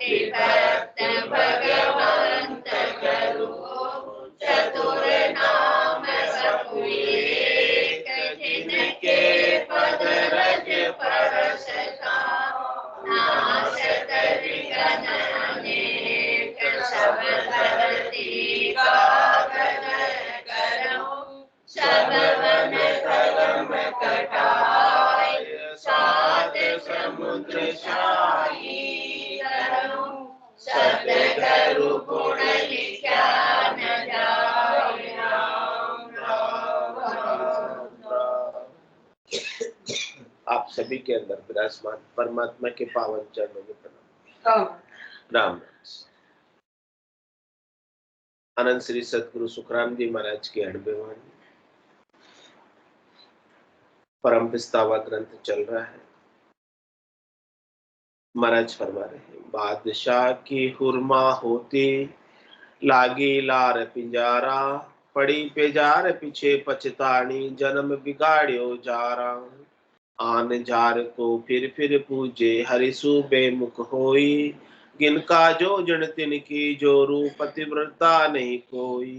कि भक्त भगवंत करो चतुर नाम सकुएक जिनके पद रज परस नाशत विघ्न अनेक सब धरती कागद करो सब वन कलम कटाय सात समुद्र शाही करो सतगुरु गुण लिखा न जाय राम राम राम। आप सभी के अंदर विराजमान परमात्मा के पावन चरणों में प्रणाम। राम। अनंत श्री सतगुरु सुखराम जी महाराज के 98 वाणी परम पिस्तावा ग्रंथ चल रहा है। महाराज फरमा रहे हैं, बादशाह की हुरमा होती लागी लार पिंजारा पड़ी पेजार पीछे पछतानी जन्म बिगाड़ियो जारा आन जार को फिर पूजे हरिसु बेमुख होई गिनका जो जन तिनकी जो रूप पतिव्रता नहीं कोई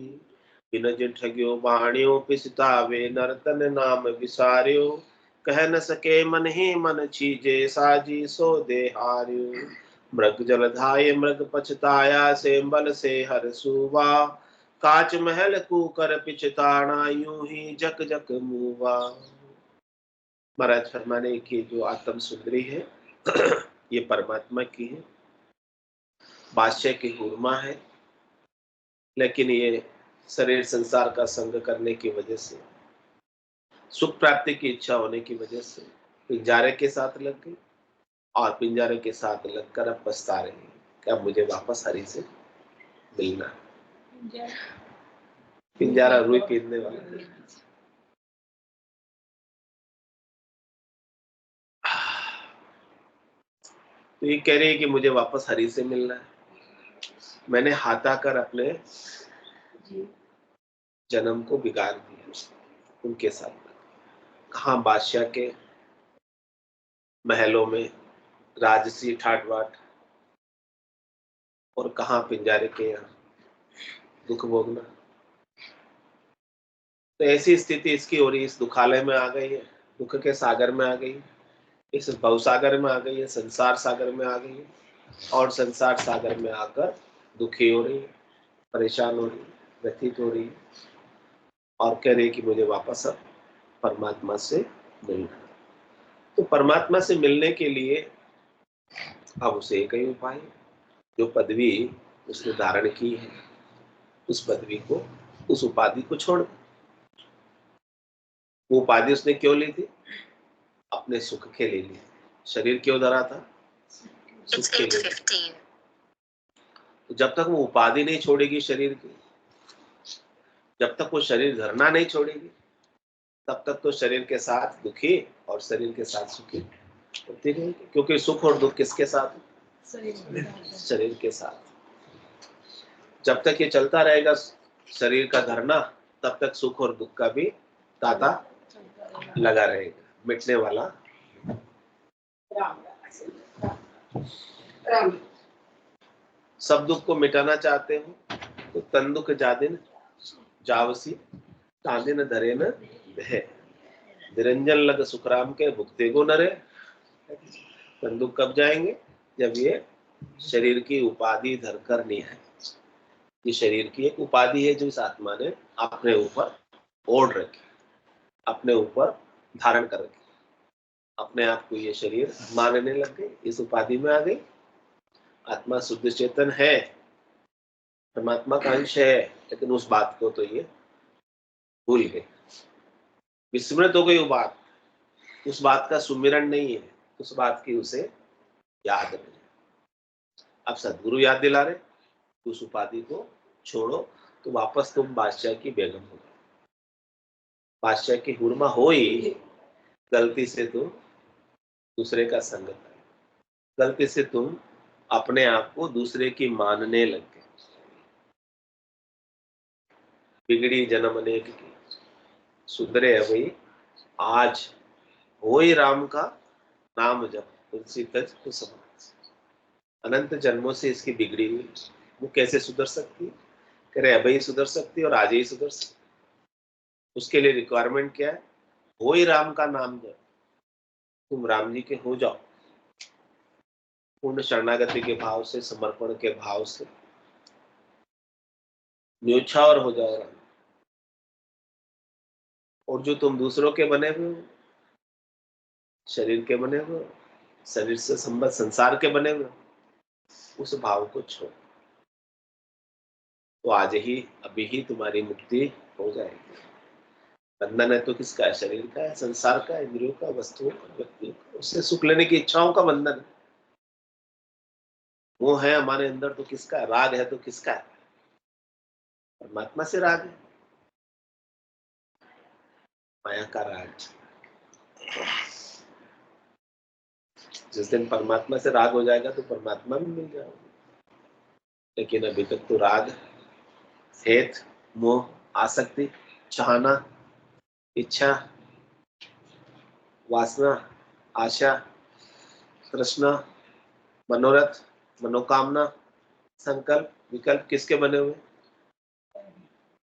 बिन ठग्यो बाणियो पिसतावे नर्तन नाम विसार्यो कह न सके मन ही मन छीजे साजी सो दे हार्यो मृग जलधाय मृग पछताया से बल से हर सुवा काच महल कुकर पिछताना यूं ही जक जक मुवा। महाराज फरमाने की जो आत्म सुंदरी है ये परमात्मा की है, बादशाह की हुरमा है, लेकिन ये शरीर संसार का संग करने की वजह से सुख प्राप्ति की इच्छा होने की वजह से पिंजारे के साथ लग गई और पिंजारे के साथ लगकर अब पछता रही है कि अब मुझे वापस हरि से मिलना है। पिंजारा रुई पीटने वाला है। तो ये कह रही है कि मुझे वापस हरि से मिलना है। मैंने हाथा कर अपने जन्म को बिगाड़ दिया उनके साथ। कहाँ बादशाह के महलों में राजसी ठाट बाट और कहाँ पिंजारे के यहाँ दुख भोगना। तो ऐसी स्थिति इसकी हो रही, इस दुखालय में आ गई है, दुख के सागर में आ गई है, इस भवसागर में आ गई है, संसार सागर में आ गई है और संसार सागर में आकर दुखी हो रही है, परेशान हो रही है, व्यथित हो रही है और कह रही है कि मुझे वापस अब परमात्मा से मिलना। तो परमात्मा से मिलने के लिए अब उसे एक ही उपाय, जो पदवी उसने धारण की है उस पदवी को, उस उपाधि को छोड़। वो उपाधि उसने क्यों ली थी? अपने सुख के लिए ली। शरीर क्यों धरा था? सुख के लिए। तो जब तक वो उपाधि नहीं छोड़ेगी शरीर की, जब तक वो शरीर धरना नहीं छोड़ेगी, तब तक तो शरीर के साथ दुखी और शरीर के साथ सुखी होती रहेगी। क्योंकि सुख और दुख किसके साथ? शरीर के साथ। जब तक ये चलता रहेगा शरीर का धरना, तब तक सुख और दुख का भी तांता लगा रहेगा, मिटने वाला। सब दुख को मिटाना चाहते हो तो तन दुख जादिन जावसी तांदिन धरे न भय निरंजन लग सुखराम के भुगते को नरे। तन दुख कब जाएंगे? जब ये शरीर की उपाधि धरकर नहीं है। ये शरीर की एक उपाधि है जो इस आत्मा ने अपने ऊपर ओढ़ रखी, अपने ऊपर धारण कर रखी, अपने आप को ये शरीर मानने लग गई, इस उपाधि में आ गई। आत्मा शुद्ध चेतन है, परमात्मा का अंश है, लेकिन उस बात को तो ये भूल गए, विस्मृत हो गई। वो बात, उस बात का सुमिरन नहीं है, उस बात की उसे याद नहीं। अब सदगुरु याद दिला रहे, उस उपाधि को छोड़ो तो वापस तुम बादशाह की बेगम हो, बादशाह की हुरमा हो ही। गलती से तुम दूसरे का संग कर, गलती से तुम अपने आप को दूसरे की मानने लग गए। बिगड़ी जन्म अनेक की सुधरे अभी आज हो ही राम का नाम जब तुलसी तज तो समाज। अनंत जन्मों से इसकी बिगड़ी हुई, वो कैसे सुधर सकती है? कह रहे अभी ही सुधर सकती है और आज ही सुधर सकती। उसके लिए रिक्वायरमेंट क्या है? वो ही राम का नाम दो, तुम राम जी के हो जाओ, पूर्ण शरणागति के भाव से, समर्पण के भाव से न्योछावर हो जाओ राम। और जो तुम दूसरों के बने हुए हो, शरीर के बने हुए हो, शरीर से संबद्ध संसार के बने हुए हो, उस भाव को छोड़, तो आज ही अभी ही तुम्हारी मुक्ति हो जाएगी। बंधन है तो किसका है? शरीर का है, संसार का, इंद्रियों का, वस्तुओं का, व्यक्तियों का, उससे सुख लेने की इच्छाओं का बंधन है। वो है हमारे अंदर तो किसका है? राग है तो किसका है? परमात्मा से राग है, माया का राग। जिस दिन परमात्मा से राग हो जाएगा तो परमात्मा भी मिल जाएगा। लेकिन अभी तक तो राग, हेत, मोह, आसक्ति, चाहना, इच्छा, वासना, आशा, तृष्णा, मनोरथ, मनोकामना, संकल्प, विकल्प किसके बने हुए?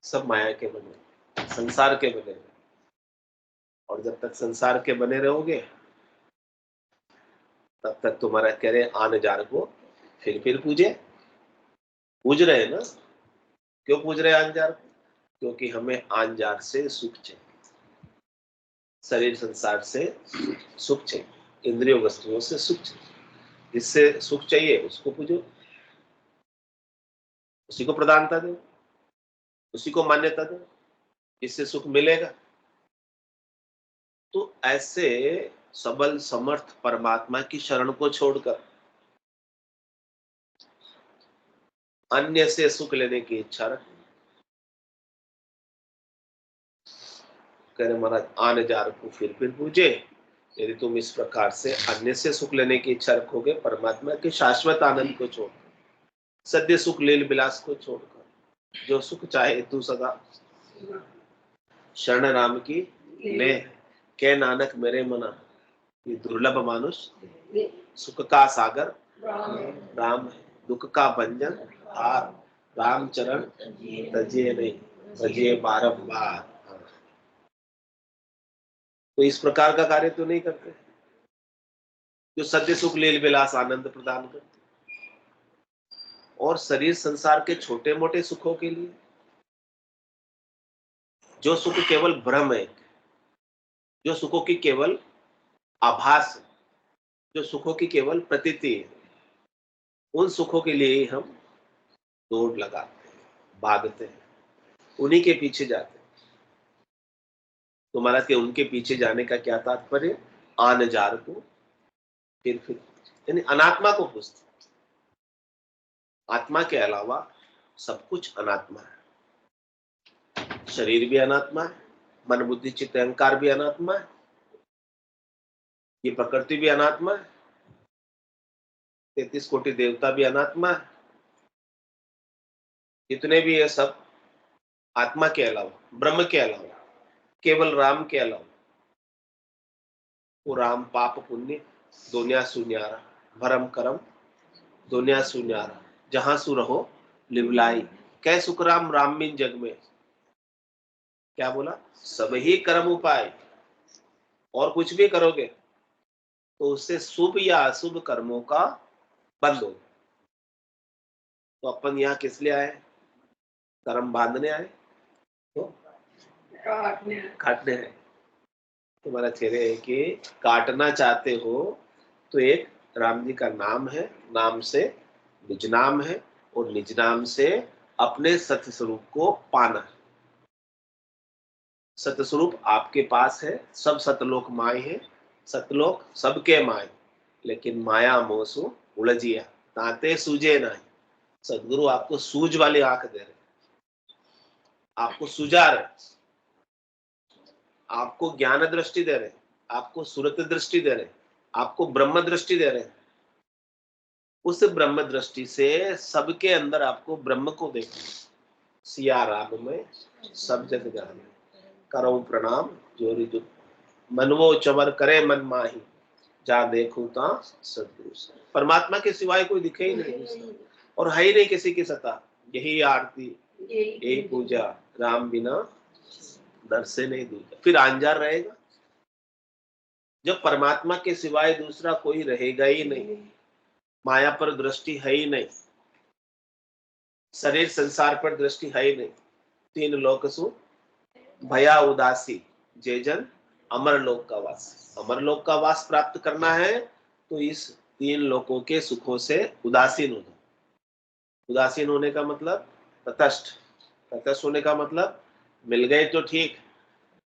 सब माया के बने हुए, संसार के बने हुए। और जब तक संसार के बने रहोगे तब तक तुम्हारा कह रहे आन जार को फिर पूजे। पूज रहे हैं ना? क्यों पूज रहे आन जार को? क्योंकि हमें आन जार से सुख चाहिए, शरीर संसार से सुख चाहिए, इंद्रिय वस्तुओं से सुख चाहिए। जिससे सुख चाहिए उसको पूजो, उसी को प्रधानता दो, उसी को मान्यता दो, इससे सुख मिलेगा। तो ऐसे सबल समर्थ परमात्मा की शरण को छोड़कर अन्य से सुख लेने की इच्छा रख, कह रहे महाराज आने जार को फिर पूजे। यदि तुम इस प्रकार से अन्य से सुख लेने की इच्छा रखोगे, परमात्मा के शाश्वत आनंद को छोड़कर, सद्य सुख लील विलास को छोड़कर, जो सुख चाहे तू सदा शरण राम की ले, के नानक मेरे मना, ये दुर्लभ मानुष सुख का सागर राम है, दुख का भंजन हार, राम चरण तजिए नहीं, तजिए बारंबार। तो इस प्रकार का कार्य तो नहीं करते जो सत्य सुख लील विलास आनंद प्रदान करते, और शरीर संसार के छोटे मोटे सुखों के लिए जो सुख केवल भ्रम है, जो सुखों की केवल आभास है, जो सुखों की केवल प्रतीति है, उन सुखों के लिए ही हम दौड़ लगाते हैं, भागते हैं, उन्हीं के पीछे जाते हैं। तो महाराज के उनके पीछे जाने का क्या तात्पर्य? आन जार को फिर यानी अनात्मा को पूछते। आत्मा के अलावा सब कुछ अनात्मा है। शरीर भी अनात्मा है, मन बुद्धि चित्त अहंकार भी अनात्मा है, ये प्रकृति भी अनात्मा है, 33 कोटि देवता भी अनात्मा है। जितने भी ये सब आत्मा के अलावा, ब्रह्म के अलावा, केवल राम के अलावा, वो राम पाप पुण्य दुनिया सुन्यारा, भरम करम दुनिया सुन्यारा, जहां सु रहो लिवलाई, कै सुख राम राम बिन जग में। क्या बोला? सब ही कर्म उपाय, और कुछ भी करोगे तो उससे शुभ या अशुभ कर्मों का बंद हो। तो अपन यहाँ किस लिए आए? कर्म बांधने आए तो काटने आए। तुम्हारा चेहरे है कि काटना चाहते हो तो एक राम जी का नाम है, नाम से निज नाम है, और निज नाम से अपने सत्य स्वरूप को पाना है। सत्य स्वरूप आपके पास है, सब सतलोक माए हैं, सतलोक सबके माए, लेकिन माया मोसु उलझिया ताते सूझे नहीं। सदगुरु आपको सूझ वाली आंख दे रहे, आपको सुझा रहे, आपको ज्ञान दृष्टि दे रहे, आपको सुरत दृष्टि दे रहे, आपको ब्रह्म दृष्टि दे रहे। उस ब्रह्म दृष्टि से सबके अंदर आपको ब्रह्म को देखना। सिया राम में सब जग जाने, करो प्रणाम जोरी दुख, मनवो चवर करे मन माही, जहाँ देखूं ता सदगुरु से। परमात्मा के सिवाय कोई दिखे ही नहीं दूसरा, और है ही नहीं किसी की सत्ता। यही आरती, यही पूजा, राम बिना दर से नहीं दूजा। फिर अंजार रहेगा जब परमात्मा के सिवाय दूसरा कोई रहेगा ही नहीं, माया पर दृष्टि है ही नहीं, शरीर संसार पर दृष्टि है ही नहीं। तीन लोक सु भया उदासी, जय जन अमर लोक का वास। अमर लोक का वास प्राप्त करना है तो इस तीन लोकों के सुखों से उदासीन हो जाओ। उदासीन होने का मतलब तटस्थ। तटस्थ होने का मतलब मिल गए तो ठीक,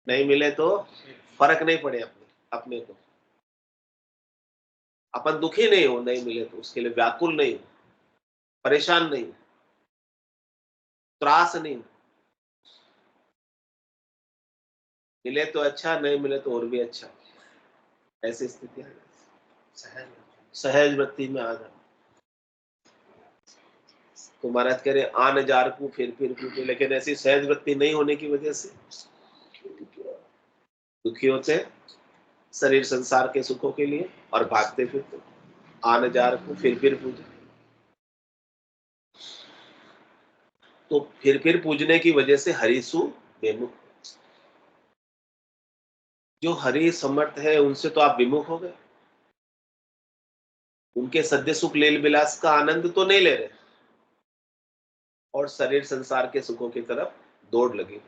नहीं मिले तो फर्क नहीं पड़े अपने को। अपन दुखी नहीं हो नहीं मिले तो, उसके लिए व्याकुल नहीं हो, परेशान नहीं हो, त्रास नहीं हो। मिले तो अच्छा, नहीं मिले तो और भी अच्छा। ऐसी स्थिति है, सहज वृत्ति में आ जाओ। तो महाराज कह रहे आन जार को फिर पूछे, लेकिन ऐसी सहज वृत्ति नहीं होने की वजह से दुखी होते हैं शरीर संसार के सुखों के लिए और भागते फिरते। आन जार को फिर पूजे, तो फिर पूजने की वजह से हरिसु बेमुख। जो हरि समर्थ है उनसे तो आप विमुख हो गए, उनके सद्य सुख लील विलास का आनंद तो नहीं ले रहे और शरीर संसार के सुखों की तरफ दौड़ लगी।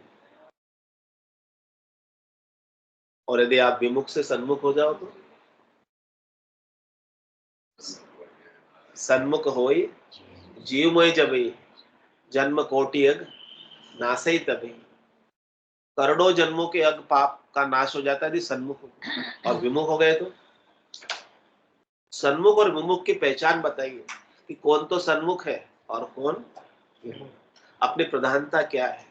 और यदि आप विमुख से सन्मुख हो जाओ तो सन्मुख होई जीवमय जबई, जन्म कोटि अग नासई तभी। करोड़ों जन्मों के अग पाप का नाश हो जाता है यदि सन्मुख हो। और विमुख हो गए तो सन्मुख और विमुख की पहचान बताइए कि कौन तो सन्मुख है और कौन विमुख। अपनी प्रधानता क्या है।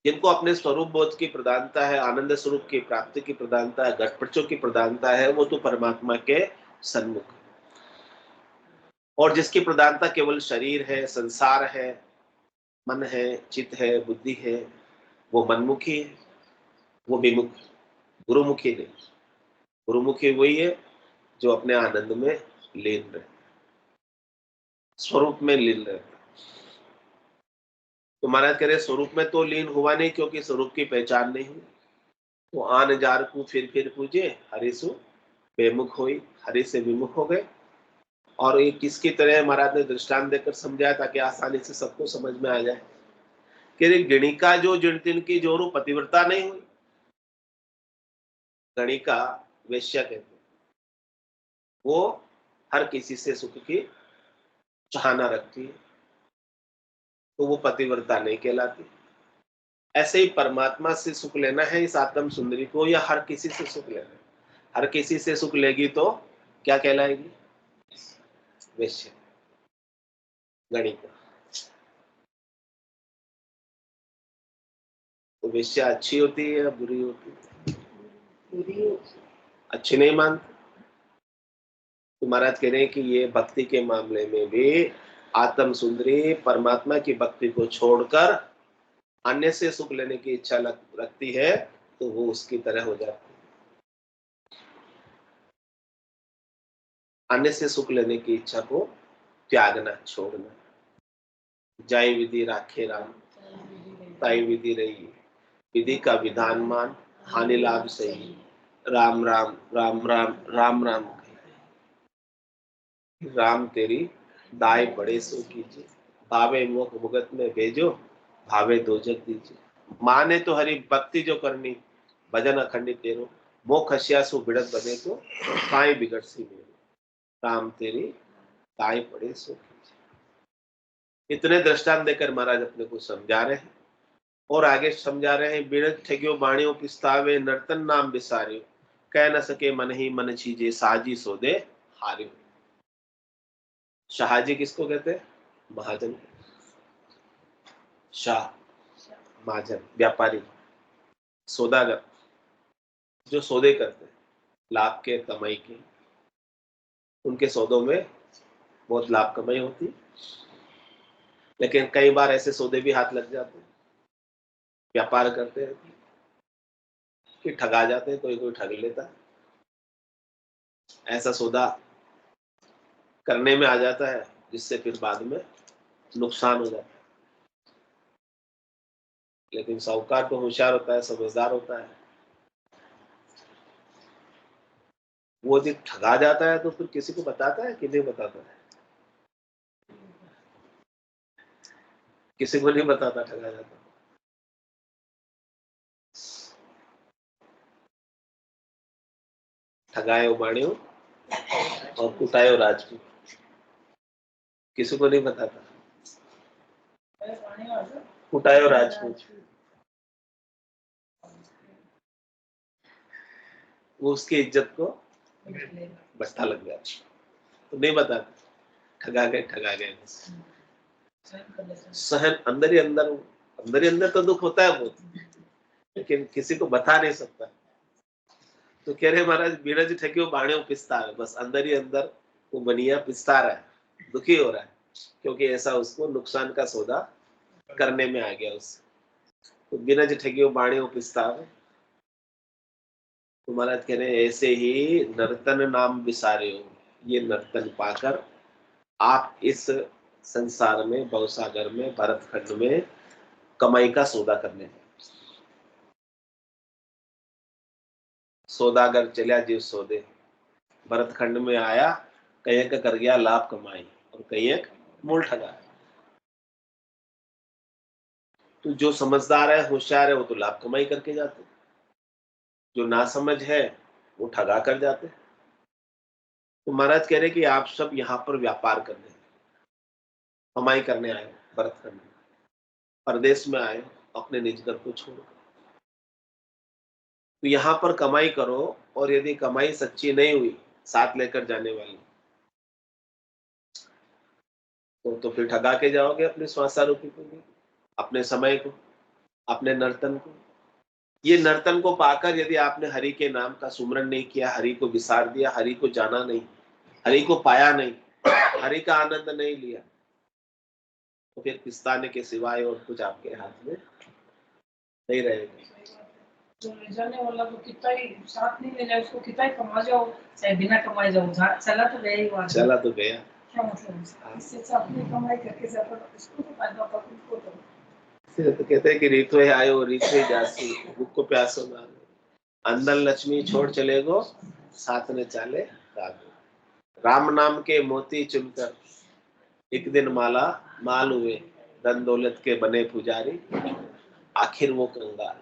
जिनको अपने स्वरूप बोध की प्रधानता है, आनंद स्वरूप की प्राप्ति की प्रधानता है, घटपटों की प्रधानता है, वो तो परमात्मा के सन्मुख। और जिसकी प्रधानता केवल शरीर है, संसार है, मन है, चित्त है, बुद्धि है, वो मनमुखी है, वो विमुख। गुरुमुखी नहीं। गुरुमुखी वही है जो अपने आनंद में लीन रहे, स्वरूप में लीन रहे। तो महाराज कह रहे स्वरूप में तो लीन हुआ नहीं क्योंकि स्वरूप की पहचान नहीं हुई। तो आन जार को फिर पूजे, हरिसु बेमुख हुई, हरि से विमुख हो गए। और ये किसकी तरह महाराज ने दृष्टांत देकर समझाया ताकि आसानी से सबको समझ में आ जाए कि गणिका जो जिन तिन की जोरू पतिव्रता नहीं हुई। गणिका वेश्या कहते हैं, वो हर किसी से सुख की चाहना रखती है तो वो पतिव्रता नहीं कहलाती। ऐसे ही परमात्मा से सुख लेना है इस आत्म सुंदरी को, या हर किसी से सुख लेना है। हर किसी से सुख लेगी तो क्या कहलाएगी? वेश्या, गणिका। तो वेश्या अच्छी होती है या बुरी होती है? बुरी। अच्छी नहीं मानते। तो महाराज कह रहे हैं कि ये भक्ति के मामले में भी आत्म सुंदरी परमात्मा की भक्ति को छोड़कर अन्य से सुख लेने की इच्छा रखती है तो वो उसकी तरह हो जाती है। अन्य से सुख लेने की इच्छा को त्यागना, छोड़ना। जाई विधि राखे राम, ताई विधि रही, विधि का विधान मान, हानि लाभ सही। राम राम राम राम राम राम, राम तेरी दाय पड़े सो कीजिए। भावे मोख भुगत में भेजो, भावे दोजक दीजिए। माने तो हरि भक्ति जो करनी, भजन अखंडित तेरो। मोख हसिया सु बिड़त बने तो काई बिगड़ सी मेरो। राम तेरी दाय पड़े सो कीजिए। इतने दृष्टांत देकर महाराज अपने को समझा रहे हैं और आगे समझा रहे हैं। बिड़त ठग्यो बाणियों पिस्तावे, नर्तन नाम बिसारियो। कह न सके मन ही मन चीजे, साजी सौदे हारियो। शाहजी किसको कहते हैं? महाजन। शाह, महाजन, व्यापारी, सौदागर, जो सौदे करते हैं लाभ के, कमाई के। उनके सौदों में बहुत लाभ कमाई होती, लेकिन कई बार ऐसे सौदे भी हाथ लग जाते हैं। व्यापार करते हैं कि ठगा जाते हैं, कोई कोई ठग लेता है, ऐसा सौदा करने में आ जाता है जिससे फिर बाद में नुकसान हो जाता है। लेकिन साहूकार तो होशियार होता है, समझदार होता है, वो जब ठगा जाता है तो फिर किसी को बताता है कि नहीं बताता है? किसी को नहीं बताता ठगा जाता। ठगायो बाणियो और कुटायो राजपूत, किसी को नहीं बताता। कुटायो राजपूत, वो उसकी इज्जत को बट्टा लग गया तो नहीं बताता, ठगा गए ठगा गए। सहन अंदर ही अंदर तो दुख होता है बहुत, लेकिन किसी को बता नहीं सकता। तो कह रहे महाराज बीरज ठगियो बाणियों पिसता है, बस अंदर ही अंदर वो बनिया पिसता रहा है, दुखी हो रहा है, क्योंकि ऐसा उसको नुकसान का सौदा करने में आ गया उससे। तो बीरज ठगियो बाणियों पिसता है। तो महाराज कह रहे ऐसे ही नर्तन नाम विसारियो, ये नर्तन पाकर आप इस संसार में, भवसागर में, भरतखंड में कमाई का सौदा करने हैं। सौदागर चलिया जीव सौदे, भरतखंड में आया, कहीं का कर गया लाभ कमाई और कहीं एक मूल ठगा। तो जो समझदार है, होशियार है, वो तो लाभ कमाई करके जाते, जो ना समझ है वो ठगा कर जाते। तो महाराज कह रहे कि आप सब यहाँ पर व्यापार करने, कमाई करने आए, भरतखंड में, परदेश में आए अपने निज घर को छोड़। तो यहाँ पर कमाई करो, और यदि कमाई सच्ची नहीं हुई साथ लेकर जाने वाली, तो फिर ठगा के जाओगे अपने स्वास्थ्य को भी, अपने समय को, अपने नर्तन को। ये नर्तन को पाकर यदि आपने हरि के नाम का सुमरन नहीं किया, हरि को विसार दिया, हरि को जाना नहीं, हरि को पाया नहीं, हरि का आनंद नहीं लिया, तो फिर पिस्ताने के सिवाय और कुछ आपके हाथ में नहीं रहेगा। तो ले जाने वाला तो कितना ही साथ नहीं ले जाए, उसको कितना ही कमा जाओ चाहे बिना कमाए जाओ, चला तो गया ही वहां, चला तो गया। क्या मतलब इससे अच्छा अपनी कमाई करके जाता, उसको तो फायदा होता, उनको तो फिर तो कहते हैं कि रीतो है आयो रीतो ही जासी, भूख को प्यासो ना, अंदर लक्ष्मी छोड़ चले गो, साथ में चाले रागो। राम नाम के मोती चुनकर एक दिन माला माल हुए, धन दौलत के बने पुजारी, आखिर वो कंगाल।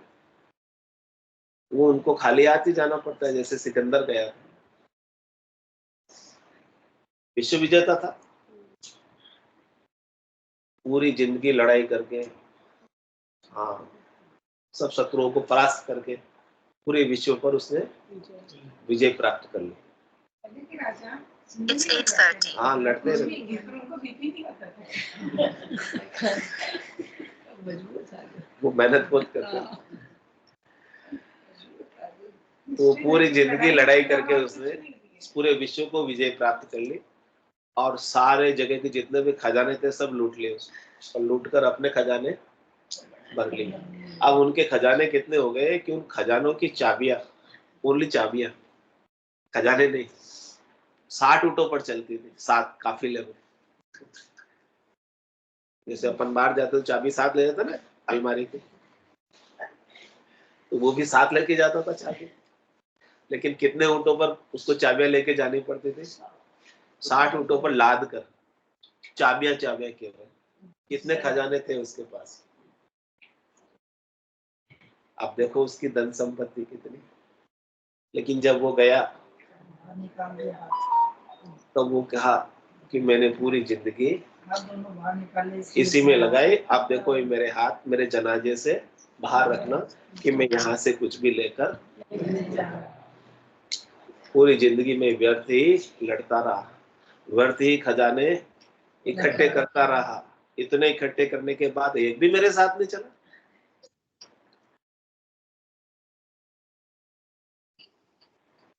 वो उनको खाली हाथ ही जाना पड़ता है, जैसे सिकंदर गया, विश्व विजेता था, पूरी जिंदगी लड़ाई करके, हाँ, सब शत्रुओं को परास्त करके पूरे विश्व पर उसने विजय प्राप्त कर ली। It's 8:30. हाँ, लड़ते रहे, वो मेहनत बहुत करते। तो पूरी जिंदगी लड़ाई करके उसने पूरे विश्व को विजय प्राप्त कर ली, और सारे जगह के जितने भी खजाने थे सब लूट लिए उसने, और लूट कर अपने खजाने भर लिए। अब उनके खजाने कितने हो गए कि उन खजानों की चाबियां, ओनली चाबियां, खजाने नहीं, 60 ऊँटों पर चलती थी, 7 काफिले में। जैसे अपन बाहर जाते तो चाबी साथ ले जाते ना अलमारी की, तो वो भी साथ लेके जाता था चाबी। लेकिन कितने ऊँटों पर उसको चाबियां लेके जानी पड़ती थी? 60 ऊँटों पर लाद कर, चाबियां चाबियां केवल। कितने खजाने थे उसके पास, अब देखो उसकी धन संपत्ति कितनी। लेकिन जब वो गया तो वो कहा कि मैंने पूरी जिंदगी इसी में लगाई, अब देखो ये मेरे हाथ मेरे जनाजे से बाहर रखना कि मैं यहाँ से कुछ भी लेकर। पूरी जिंदगी में व्यर्थ ही लड़ता रहा, व्यर्थ ही खजाने इकट्ठे करता रहा, इतने इकट्ठे करने के बाद एक भी मेरे साथ नहीं चला।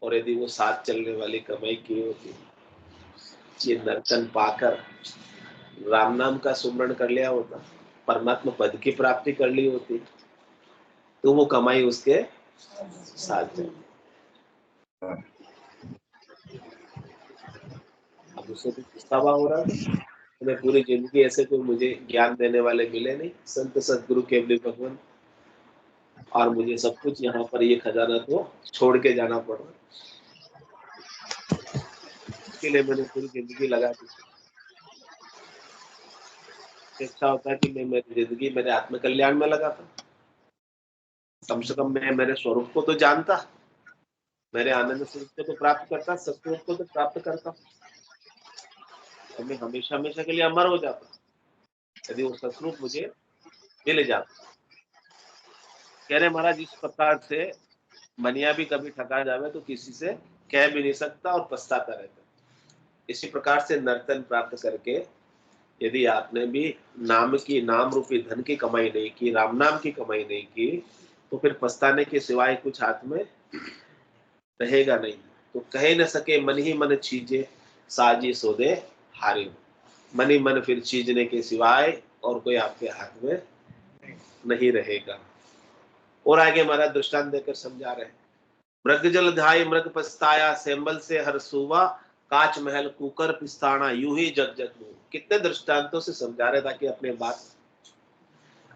और यदि वो साथ चलने वाली कमाई की होती, ये नर्तन पाकर राम नाम का सुमरण कर लिया होता, परमात्मा पद की प्राप्ति कर ली होती, तो वो कमाई उसके साल चाहिए। अब उससे तो पछतावा हो रहा था, मैं पूरी जिंदगी ऐसे कोई मुझे ज्ञान देने वाले मिले नहीं, संत सदगुरु केवली भगवान, और मुझे सब कुछ यहाँ पर ये खजाना तो छोड़ के जाना पड़ा। इसके लिए मैंने पूरी जिंदगी लगा दी। अच्छा होता है कि मैं मेरी जिंदगी मेरे आत्मकल्याण में लगा था, कम से कम मैं मेरे स्वरूप को तो जानता, मेरे आनंद स्वरूप को तो प्राप्त करता, सत्स्वरूप को तो प्राप्त करता, तो मैं हमेशा हमेशा के लिए अमर हो जाता यदि वो सत्स्वरूप मुझे मिल जाता। कह रहे महाराज, इस प्रकार से मनिया भी कभी ठगा जावे तो किसी से कह भी नहीं सकता और पछताता रहता। इसी प्रकार से नर्तन प्राप्त करके यदि आपने भी नाम रूपी धन की कमाई नहीं की, राम नाम की कमाई नहीं की, तो फिर पछताने के सिवाय कुछ हाथ में रहेगा नहीं। तो कह न सके मन ही मन चीजे, साजी सोदे हारे। मन ही मन फिर चीजने के सिवाय और कोई आपके हाथ में नहीं रहेगा। और आगे महाराज दृष्टांत देकर समझा रहे हैं। मृग जल ध्याय मृग पछताया, सेंबल से हर सुवा, काच महल कुकर पिस्ताना, यूं ही जग जग में। कितने दृष्टांतों से समझा रहे ताकि अपने बात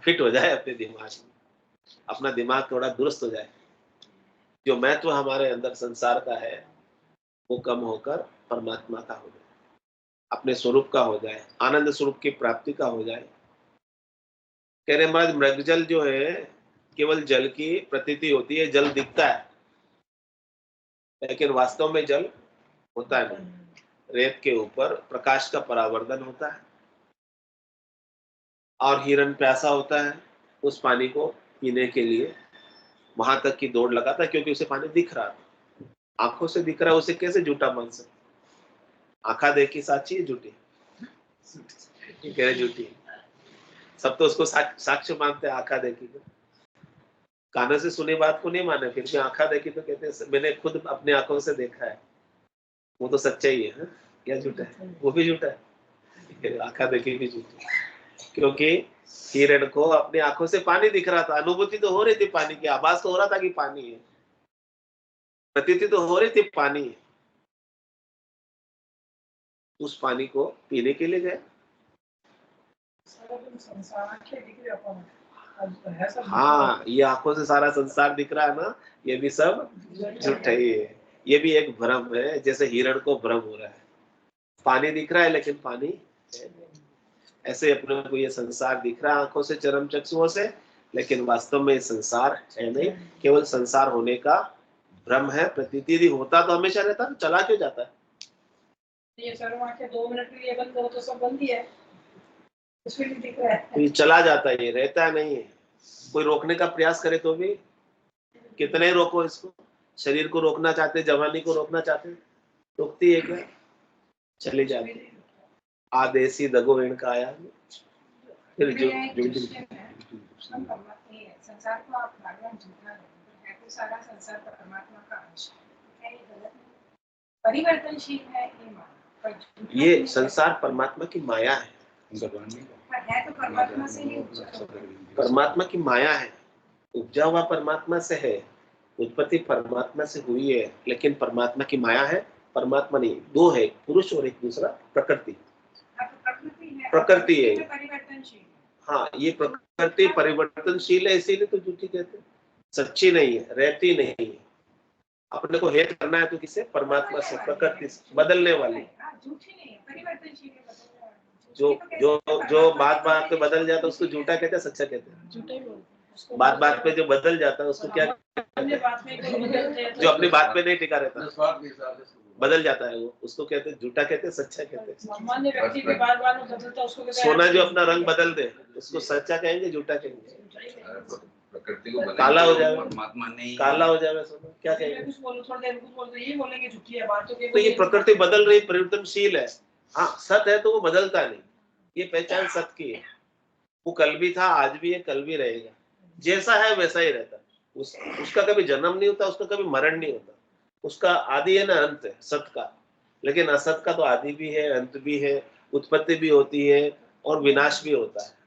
फिट हो जाए अपने दिमाग में, अपना दिमाग थोड़ा दुरुस्त हो जाए। जो महत्व हमारे अंदर संसार का है वो कम होकर परमात्मा का हो जाए, अपने स्वरूप का हो जाए, आनंद स्वरूप की प्राप्ति का हो जाए। कह रहे महाराज, मृगजल जो है केवल जल की प्रतीति होती है, जल दिखता है लेकिन वास्तव में जल होता नहीं। रेत के ऊपर प्रकाश का परावर्तन होता है और हिरण प्यासा होता है, उस पानी को पीने के लिए वहां तक की दौड़ लगाता है क्योंकि उसे पानी दिख रहा था, आंखों से दिख रहा है, उसे कैसे झूठा मान सकते? आंखा देखी साची है झूठी, कह रहे झूठी, सब तो उसको साक्ष्य मानते हैं। आंखा देखी तो कानों से सुनी बात को नहीं माने, फिर भी आंखा देखी तो कहते हैं मैंने खुद अपने आंखों से देखा है, वो तो सच्चा ही है। क्या झूठा है? वो भी झूठा है, आंखा देखी भी झूठी, क्योंकि हिरण को अपनी आंखों से पानी दिख रहा था, अनुभूति तो हो रही थी पानी की, आभास तो हो रहा था कि पानी है, प्रतीति तो हो रही थी पानी है। उस पानी को पीने के लिए गए। हाँ, ये आंखों से सारा संसार दिख रहा है ना, ये भी सब झूठा ही है। ये भी एक भ्रम है, जैसे हिरण को भ्रम हो रहा है, पानी दिख रहा है लेकिन पानी है। ऐसे अपने को ये संसार दिख रहा है आंखों से, चरम चक्षुओं से, लेकिन वास्तव में संसार है नहीं, केवल संसार होने का भ्रम है। प्रतीति होता तो हमेशा रहता है, चला क्यों जाता है? ये सर्व आंखें 2 मिनट के लिए बंद करो तो सब बंद ही है, उसमें भी दिख रहा है। तो ये चला जाता है, ये रहता नहीं है। कोई रोकने का प्रयास करे तो भी कितने रोको इसको, शरीर को रोकना चाहते, जवानी को रोकना चाहते, रोकती है क्या? चली जाती। आदेशी दगो इनका आया, फिर जो संसार को आप भगवान झूठा है तो सारा संसार परमात्मा का अंश है, ये गलत नहीं, परिवर्तनशील है ये संसार परमात्मा की माया है, है तो परमात्मा से ही परमात्मा की माया है, उपजा हुआ परमात्मा से है, उत्पत्ति परमात्मा से हुई है, लेकिन परमात्मा की माया है, परमात्मा नहीं। दो है, पुरुष और एक दूसरा प्रकृति। प्रकृति है, परिवर्तनशील। हाँ, ये प्रकृति परिवर्तनशील है, इसीलिए तो झूठी कहते हैं, सच्ची नहीं है, रहती नहीं है। अपने को हेत करना है तो किसे? परमात्मा से, प्रकृति से, बदलने वाली। जो जो जो बात बात पे बदल जाता है उसको झूठा कहते हैं, सच्चा कहते हैं? बात बात पे जो बदल जाता है उसको क्या कहते हैं? जो अपनी बात पे नहीं टिका रहता, बदल जाता है, वो उसको कहते हैं झूठा कहते हैं, सच्चा कहते हैं। सोना जो अपना रंग बदल दे उसको सच्चा कहेंगे, झूठा कहेंगे? प्रकृति को काला हो जाएगा, परमात्मा नहीं, काला हो जाएगा सोना, क्या कहेंगे? कुछ बोलो, थोड़ी देर कुछ बोल, ये बोलेंगे झूठी है बात, तो ये प्रकृति बदल रही, परिवर्तनशील है। हाँ, सत है तो वो बदलता नहीं, ये पहचान सत की है। वो कल भी था, आज भी है, कल भी रहेगा, जैसा है वैसा ही रहता। उसका कभी जन्म नहीं होता, उसका कभी मरण नहीं होता, उसका आदि है ना अंत है सत का, लेकिन असत का तो आदि भी है, अंत भी है, उत्पत्ति भी होती है और विनाश भी होता है।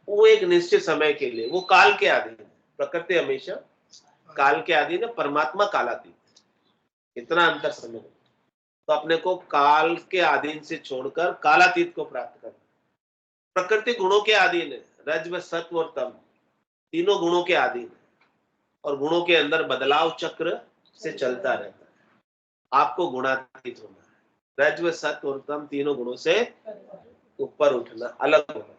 वो एक निश्चित समय के लिए, वो काल के आधीन है, प्रकृति हमेशा काल के अधीन है, परमात्मा कालातीत। इतना अंतर समझो। तो अपने को काल के अधीन से छोड़कर कालातीत को प्राप्त करना। प्रकृति गुणों के अधीन है, रज सत्व और तम तीनों गुणों के अधीन है, और गुणों के अंदर बदलाव चक्र से चलता रहता है। आपको गुणातीत होना है, रज सत्व और तम तीनों गुणों से ऊपर उठना, अलग होना।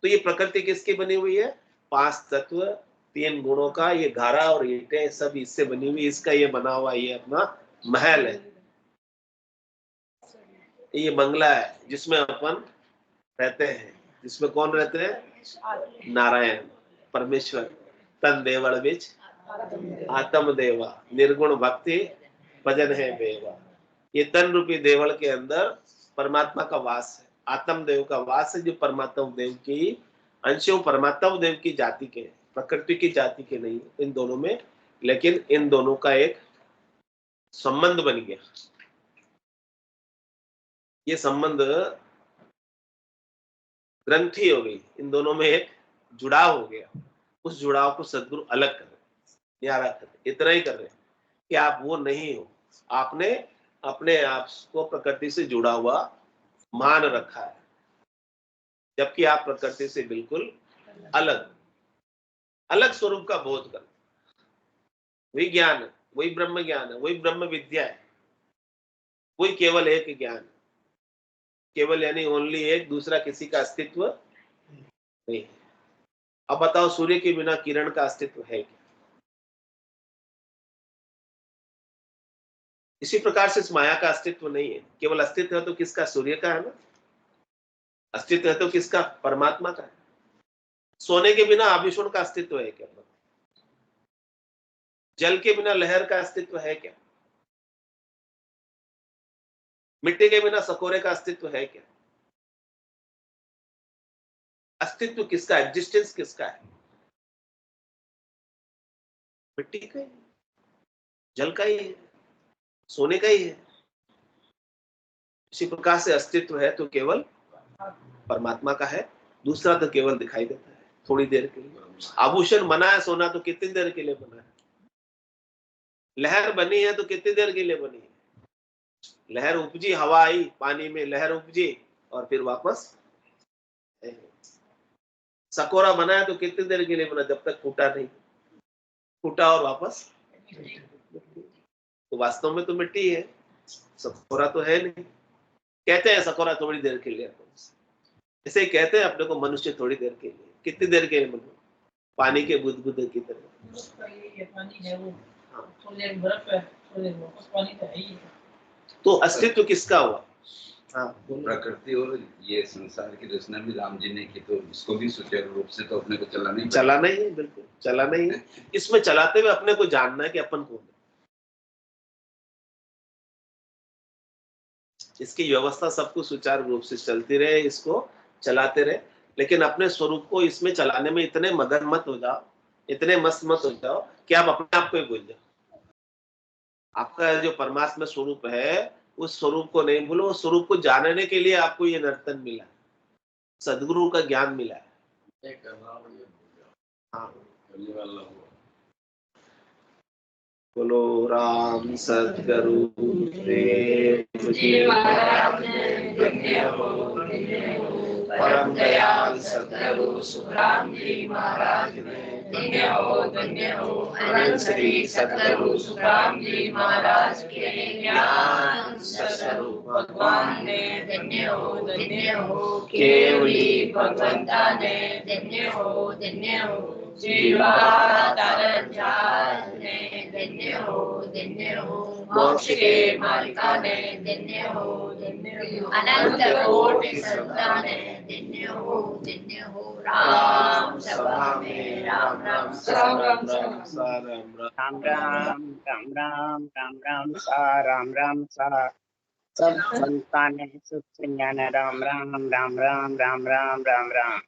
तो ये प्रकृति किसकी बनी हुई है? 5 तत्व 3 गुणों का, ये घारा और ईंटें सब इससे बनी हुई। इसका ये बना हुआ ये अपना महल है, ये बंगला है जिसमें अपन रहते हैं। जिसमें कौन रहते हैं? नारायण परमेश्वर। तन देवल बिच आत्म देवा, निर्गुण भक्ति भजन है बेवा। ये तन रूपी देवल के अंदर परमात्मा का वास है, आत्म देव का वास है, जो परमात्मा देव की अंशों, परमात्मा देव की जाति के, प्रकृति की जाति के नहीं इन दोनों में। लेकिन इन दोनों का एक संबंध बन गया। ये संबंध ग्रंथि हो गई, इन दोनों में एक जुड़ाव हो गया। उस जुड़ाव को सदगुरु अलग कर रहे, न्यारा कर रहे, इतना ही कर रहे कि आप वो नहीं हो। आपने अपने आप को प्रकृति से जुड़ा हुआ मान रखा है, जबकि आप प्रकृति से बिल्कुल अलग अलग स्वरूप का बोध कर। वही ज्ञान है, वही ब्रह्म ज्ञान है, वही ब्रह्म विद्या है, वही केवल एक ज्ञान है। केवल यानी ओनली एक, दूसरा किसी का अस्तित्व नहीं है। अब बताओ, सूर्य के बिना किरण का अस्तित्व है क्या? इसी प्रकार से इस माया का अस्तित्व नहीं है। केवल अस्तित्व है तो किसका? सूर्य का है ना। अस्तित्व है तो किसका? परमात्मा का है। सोने के बिना आभूषण का अस्तित्व है क्या? जल के बिना लहर का अस्तित्व है क्या? मिट्टी के बिना सकोरे का अस्तित्व है क्या? अस्तित्व किसका? एग्जिस्टेंस किसका है? मिट्टी का ही, जल का ही है, सोने का ही है। इसी प्रकार से अस्तित्व है तो केवल परमात्मा का है, दूसरा तो केवल दिखाई देता है थोड़ी देर के लिए। आभूषण बना है सोना तो कितनी देर के लिए बना है? लहर बनी है तो कितनी देर के लिए बनी है? लहर उपजी, हवा आई, पानी में लहर उपजी और फिर वापस। सकोरा बना है तो कितनी देर के लिए बना? जब तक फूटा नहीं, फूटा और वापस। तो वास्तव में तो मिट्टी है, सकोरा तो है नहीं। कहते हैं सकोरा थोड़ी देर के लिए, ऐसे ही कहते हैं अपने को मनुष्य थोड़ी देर के लिए। कितनी देर के लिए? मतलब पानी के बुदबुद की तरह। तो अस्तित्व किसका हुआ? हाँ, प्रकृति और ये संसार की रचना भी राम जी ने की, तो इसको भी सुचारू रूप से तो अपने को चलाना ही है। बिल्कुल चलाना ही है। इसमें चलाते हुए अपने को जानना है कि अपन कौन है। इसकी व्यवस्था सब कुछ सुचारू रूप से चलती रहे, इसको चलाते रहे, लेकिन अपने स्वरूप को इसमें चलाने में इतने मगन मत हो जाओ, इतने मस्त मत हो जाओ कि आप अपने आप को ही भूल जाओ। आपका जो परमात्मा स्वरूप है, उस स्वरूप को नहीं भूलो। उस स्वरूप को जानने के लिए आपको ये नर्तन मिला, सदगुरु का ज्ञान मिला है। हाँ, बोलो राम सदगुरु प्रेम जी परम दयाल सदगुरु सुखराम जी महाराज ने धन्य हो अनंत श्री सदगुरु सुखराम जी महाराज के ज्ञान स्वरूप भगवान ने धन्य हो केवली भगवंता ने धन्य हो जीवा ने धन्य हो मोक्ष के मालिका ने धन्य हो अनंत कोटि संता ने धन्य हो राम सभा में राम राम राम राम राम राम राम राम राम राम राम राम सा सब संतान सुख ज्ञान राम राम राम राम राम राम राम राम